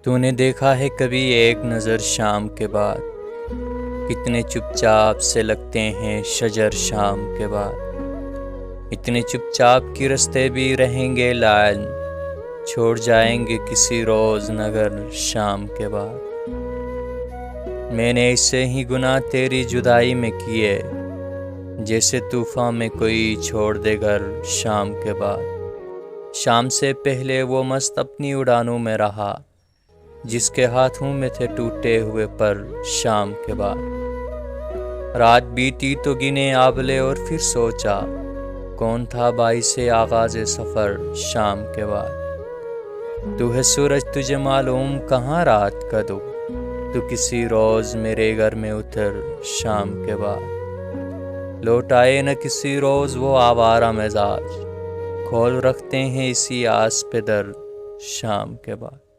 تو نے دیکھا ہے کبھی ایک نظر شام کے بعد، کتنے چپ چاپ سے لگتے ہیں شجر شام کے بعد، اتنے چپ چاپ کی رستے بھی رہیں گے لائن، چھوڑ جائیں گے کسی روز نگر شام کے بعد۔ میں نے ایسے ہی گناہ تیری جدائی میں کیے، جیسے طوفان میں کوئی چھوڑ دے گھر شام کے بعد۔ شام سے پہلے وہ مست اپنی اڑانوں میں رہا، جس کے ہاتھوں میں تھے ٹوٹے ہوئے پر شام کے بعد۔ رات بیتی تو گنے آبلے اور پھر سوچا، کون تھا باعث آغاز سفر شام کے بعد۔ تو ہے سورج تجھے معلوم کہاں رات کا دو، تو کسی روز میرے گھر میں اتر شام کے بعد۔ لوٹ آئے نہ کسی روز وہ آوارہ مزاج، کھول رکھتے ہیں اسی آس پہ در شام کے بعد۔